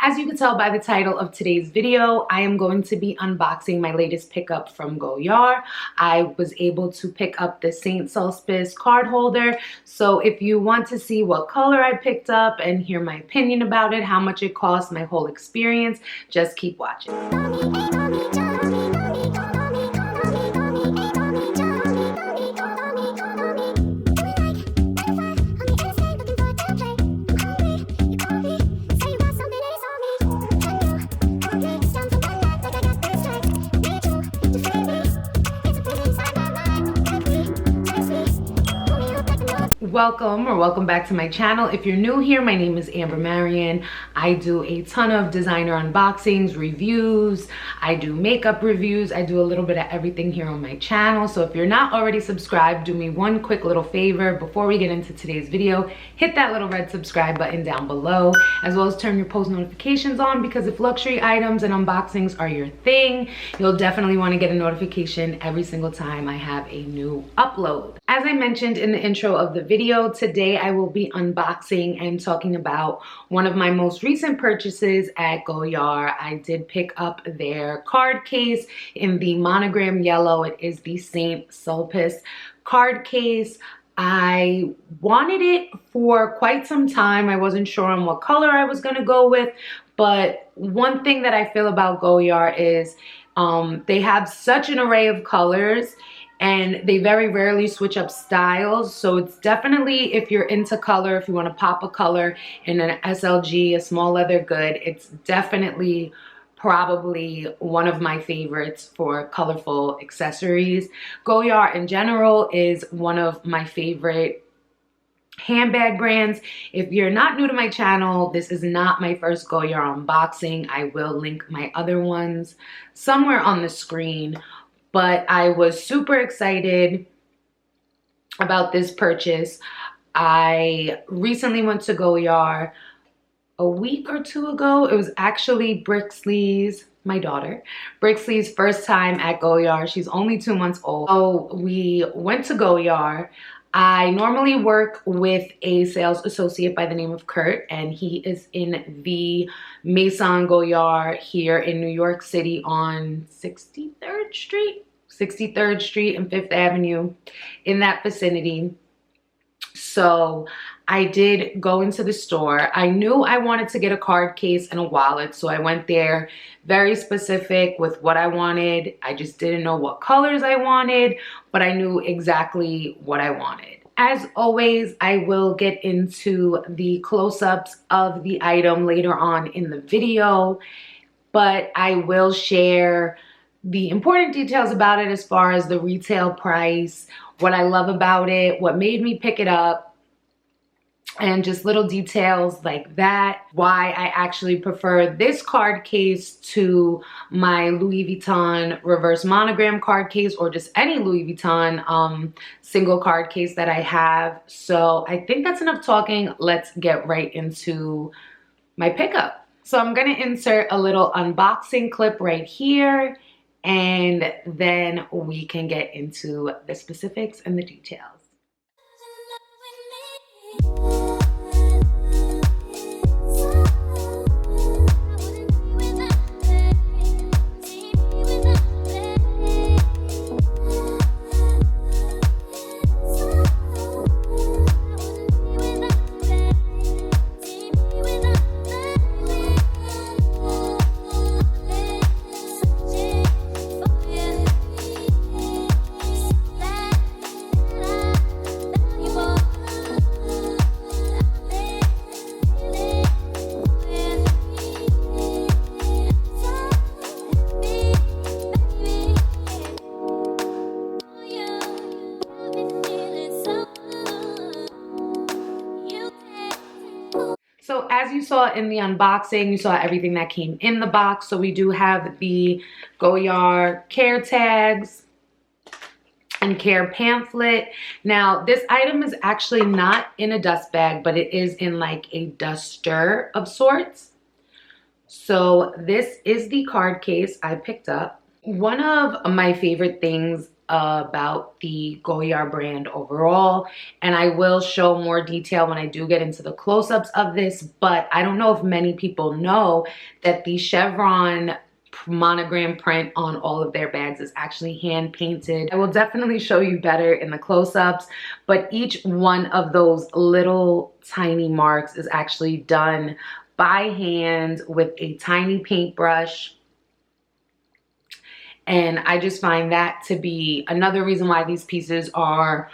As you can tell by the title of today's video, I am going to be unboxing my latest pickup from Goyard. I was able to pick up the St Sulpice card holder. So if you want to see what color I picked up and hear my opinion about it, how much it cost, my whole experience, just keep watching. Welcome back to my channel. If you're new here, my name is Amber Marion. I do a ton of designer unboxings, reviews, I do makeup reviews, I do a little bit of everything here on my channel. So if you're not already subscribed, do me one quick little favor before we get into today's video. Hit that little red subscribe button down below, as well as turn your post notifications on, because if luxury items and unboxings are your thing, you'll definitely want to get a notification every single time I have a new upload. As I mentioned in the intro of the video, today I will be unboxing and talking about one of my most recent purchases at Goyard. I did pick up their card case in the monogram yellow. It is the St Sulpice card case. I wanted it for quite some time. I wasn't sure on what color I was going to go with, but one thing that I feel about Goyard is they have such an array of colors, and they very rarely switch up styles. So it's definitely, if you're into color, if you want to pop a color in an SLG, a small leather good, it's definitely probably one of my favorites for colorful accessories. Goyard in general is one of my favorite handbag brands. If you're not new to my channel, this is not my first Goyard unboxing. I will link my other ones somewhere on the screen. But I was super excited about this purchase. I recently went to Goyard a week or two ago. It was actually Brixley's, my daughter, Brixley's first time at Goyard. She's only 2 months old. So we went to Goyard. I normally work with a sales associate by the name of Kurt, and he is in the Maison Goyard here in New York City on 63rd Street and 5th Avenue, in that vicinity. So I did go into the store. I knew I wanted to get a card case and a wallet, so I went there very specific with what I wanted. I just didn't know what colors I wanted, but I knew exactly what I wanted. As always, I will get into the close-ups of the item later on in the video, but I will share the important details about it as far as the retail price, what I love about it, what made me pick it up, and just little details like that. Why I actually prefer this card case to my Louis Vuitton reverse monogram card case, or just any Louis Vuitton single card case that I have. So I think that's enough talking. Let's get right into my pickup. So I'm gonna insert a little unboxing clip right here, and then we can get into the specifics and the details. So as you saw in the unboxing, you saw everything that came in the box. So we do have the Goyard care tags and care pamphlet. Now this item is actually not in a dust bag, but it is in like a duster of sorts. So this is the card case I picked up. One of my favorite things about the Goyard brand overall, and I will show more detail when I do get into the close-ups of this. But I don't know if many people know that the chevron monogram print on all of their bags is actually hand painted. I will definitely show you better in the close-ups, but each one of those little tiny marks is actually done by hand with a tiny paintbrush. And I just find that to be another reason why these pieces are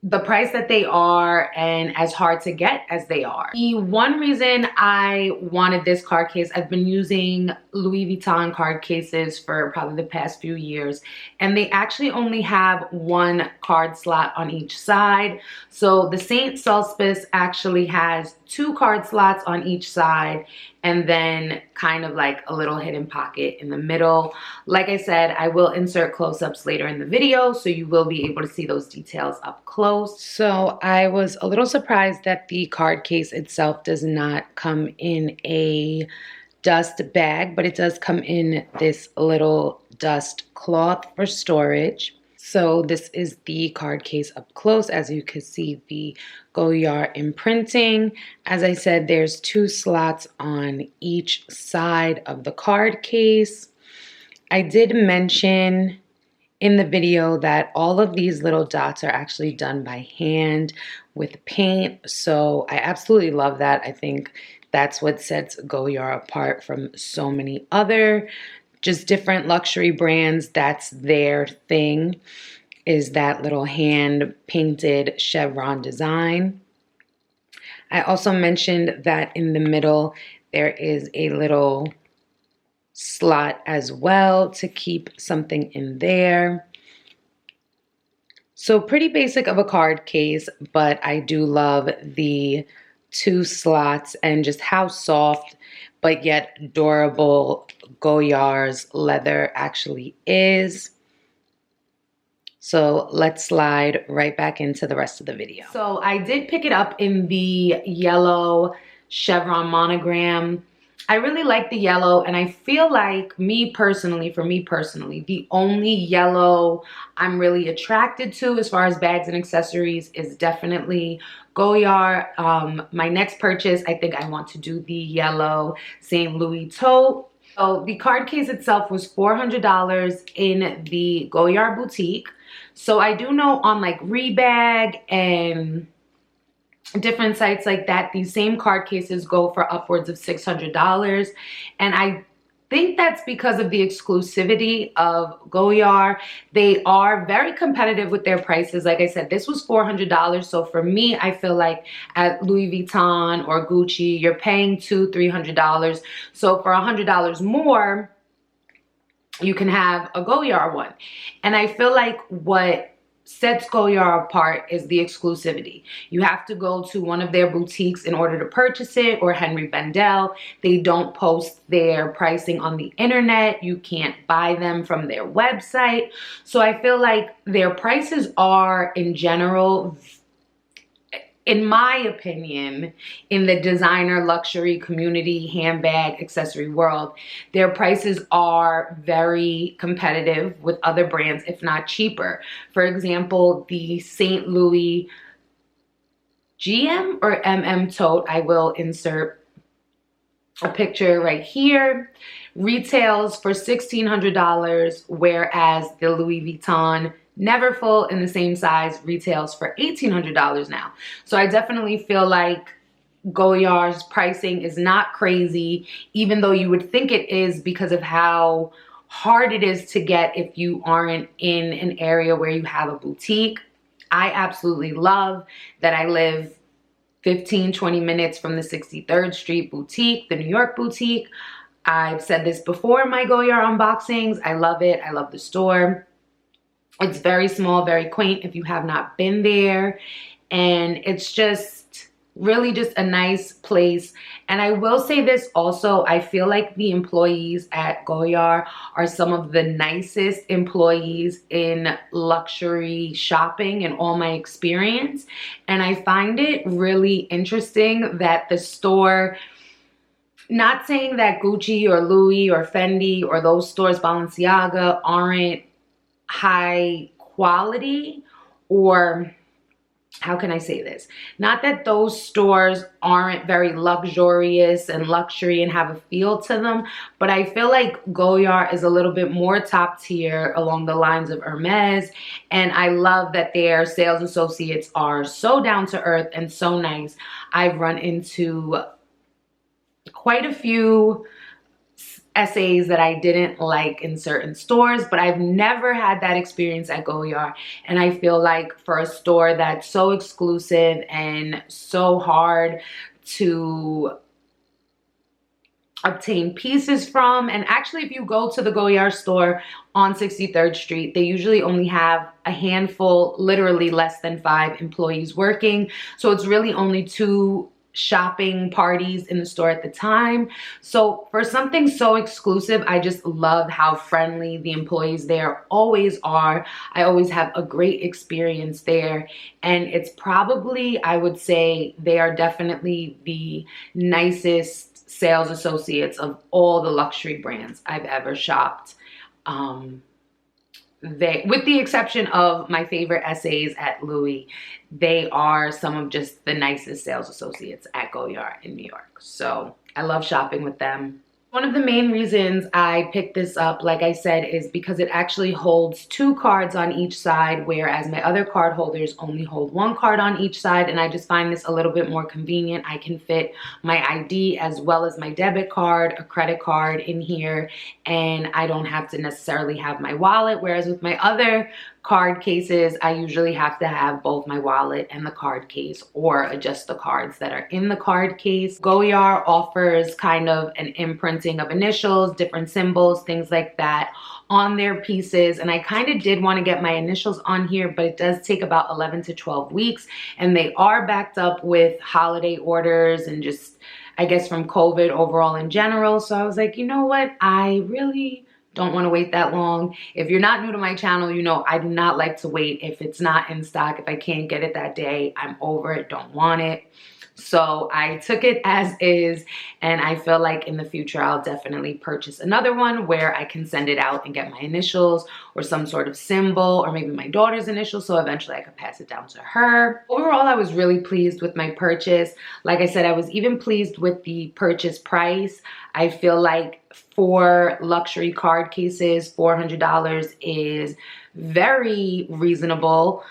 the price that they are and as hard to get as they are. The one reason I wanted this card case, I've been using Louis Vuitton card cases for probably the past few years, and they actually only have one card slot on each side. So the St Sulpice actually has 2 card slots on each side, and then kind of like a little hidden pocket in the middle. Like I said, I will insert close-ups later in the video, so you will be able to see those details up close. So I was a little surprised that the card case itself does not come in a dust bag, but it does come in this little dust cloth for storage. So this is the card case up close. As you can see, the Goyard imprinting. As I said, there's 2 slots on each side of the card case. I did mention in the video that all of these little dots are actually done by hand with paint. So I absolutely love that. I think that's what sets Goyard apart from so many other just different luxury brands. That's their thing, is that little hand painted chevron design. I also mentioned that in the middle there is a little slot as well to keep something in there. So pretty basic of a card case, but I do love the 2 slots and just how soft but yet durable Goyard's leather actually is. So let's slide right back into the rest of the video. So I did pick it up in the yellow chevron monogram. I really like the yellow, and I feel like for me personally, the only yellow I'm really attracted to as far as bags and accessories is definitely Goyard. My next purchase, I think I want to do the yellow St. Louis tote. So the card case itself was $400 in the Goyard boutique. So I do know on like Rebag and different sites like that, these same card cases go for upwards of $600. And I think that's because of the exclusivity of Goyard. They are very competitive with their prices. Like I said, this was $400. So for me, I feel like at Louis Vuitton or Gucci, you're paying $200-300. So for $100 more, you can have a Goyard one. And I feel like what sets Goyard apart is the exclusivity. You have to go to one of their boutiques in order to purchase it, or Henry Bendel. They don't post their pricing on the internet. You can't buy them from their website. So I feel like their prices are, in general, in my opinion, in the designer luxury community, handbag, accessory world, their prices are very competitive with other brands, if not cheaper. For example, the St. Louis GM or MM tote, I will insert a picture right here, retails for $1,600, whereas the Louis Vuitton Neverfull in the same size retails for $1,800 now. So I definitely feel like Goyard's pricing is not crazy, even though you would think it is because of how hard it is to get if you aren't in an area where you have a boutique. I absolutely love that I live 15-20 minutes from the 63rd Street boutique, the New York boutique. I've said this before in my Goyard unboxings. I love it. I love the store. It's very small, very quaint if you have not been there. And it's just really just a nice place. And I will say this also, I feel like the employees at Goyard are some of the nicest employees in luxury shopping in all my experience. And I find it really interesting that the store, not saying that Gucci or Louis or Fendi or those stores, Balenciaga, aren't high quality, or how can I say this? Not that those stores aren't very luxurious and luxury and have a feel to them, but I feel like Goyard is a little bit more top tier along the lines of Hermes. And I love that their sales associates are so down to earth and so nice. I've run into quite a few essays that I didn't like in certain stores, but I've never had that experience at Goyard. And I feel like for a store that's so exclusive and so hard to obtain pieces from, and actually if you go to the Goyard store on 63rd Street, they usually only have a handful, literally less than 5 employees working. So it's really only 2 shopping parties in the store at the time. So for something so exclusive, I just love how friendly the employees there always are. I always have a great experience there, and it's probably, I would say, they are definitely the nicest sales associates of all the luxury brands I've ever shopped. With the exception of my favorite essays at Louis, they are some of just the nicest sales associates at Goyard in New York. So I love shopping with them. One of the main reasons I picked this up, like I said, is because it actually holds 2 cards on each side, whereas my other card holders only hold 1 card on each side, and I just find this a little bit more convenient. I can fit my ID as well as my debit card, a credit card in here, and I don't have to necessarily have my wallet, whereas with my other card cases, I usually have to have both my wallet and the card case, or adjust the cards that are in the card case. Goyard offers kind of an imprinting of initials, different symbols, things like that on their pieces, and I kind of did want to get my initials on here, but it does take about 11 to 12 weeks, and they are backed up with holiday orders and just, I guess, from COVID overall in general. So I was like, you know what, I really don't want to wait that long. If you're not new to my channel, you know I do not like to wait. If it's not in stock, if I can't get it that day, I'm over it, don't want it. So I took it as is, and I feel like in the future I'll definitely purchase another one where I can send it out and get my initials or some sort of symbol, or maybe my daughter's initials, so eventually I could pass it down to her. Overall, I was really pleased with my purchase. Like I said, I was even pleased with the purchase price. I feel like for luxury card cases, $400 is very reasonable.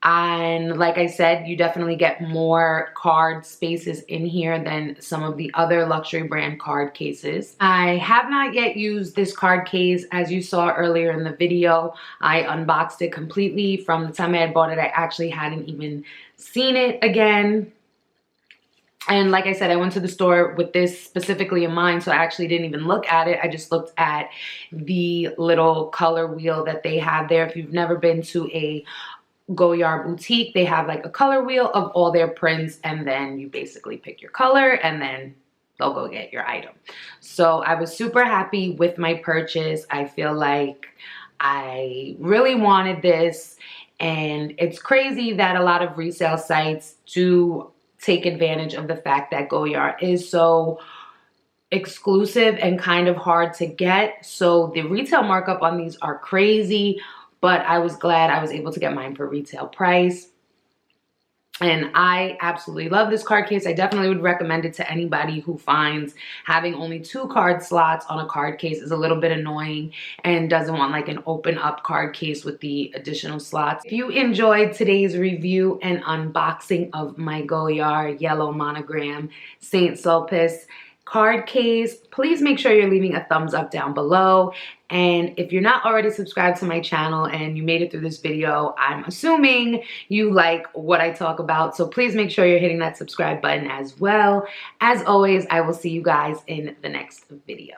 And like I said, you definitely get more card spaces in here than some of the other luxury brand card cases. I have not yet used this card case. As you saw earlier in the video, I unboxed it completely. From the time I had bought it, I actually hadn't even seen it again. And like I said, I went to the store with this specifically in mind, so I actually didn't even look at it. I just looked at the little color wheel that they have there. If you've never been to a Goyard boutique, they have like a color wheel of all their prints, and then you basically pick your color and then they'll go get your item. So I was super happy with my purchase. I feel like I really wanted this, and it's crazy that a lot of resale sites do take advantage of the fact that Goyard is so exclusive and kind of hard to get. So the retail markup on these are crazy, but I was glad I was able to get mine for retail price. And I absolutely love this card case. I definitely would recommend it to anybody who finds having only 2 card slots on a card case is a little bit annoying and doesn't want like an open up card case with the additional slots. If you enjoyed today's review and unboxing of my Goyard yellow monogram St Sulpice card case, please make sure you're leaving a thumbs up down below. And if you're not already subscribed to my channel and you made it through this video, I'm assuming you like what I talk about. So please make sure you're hitting that subscribe button as well. As always, I will see you guys in the next video.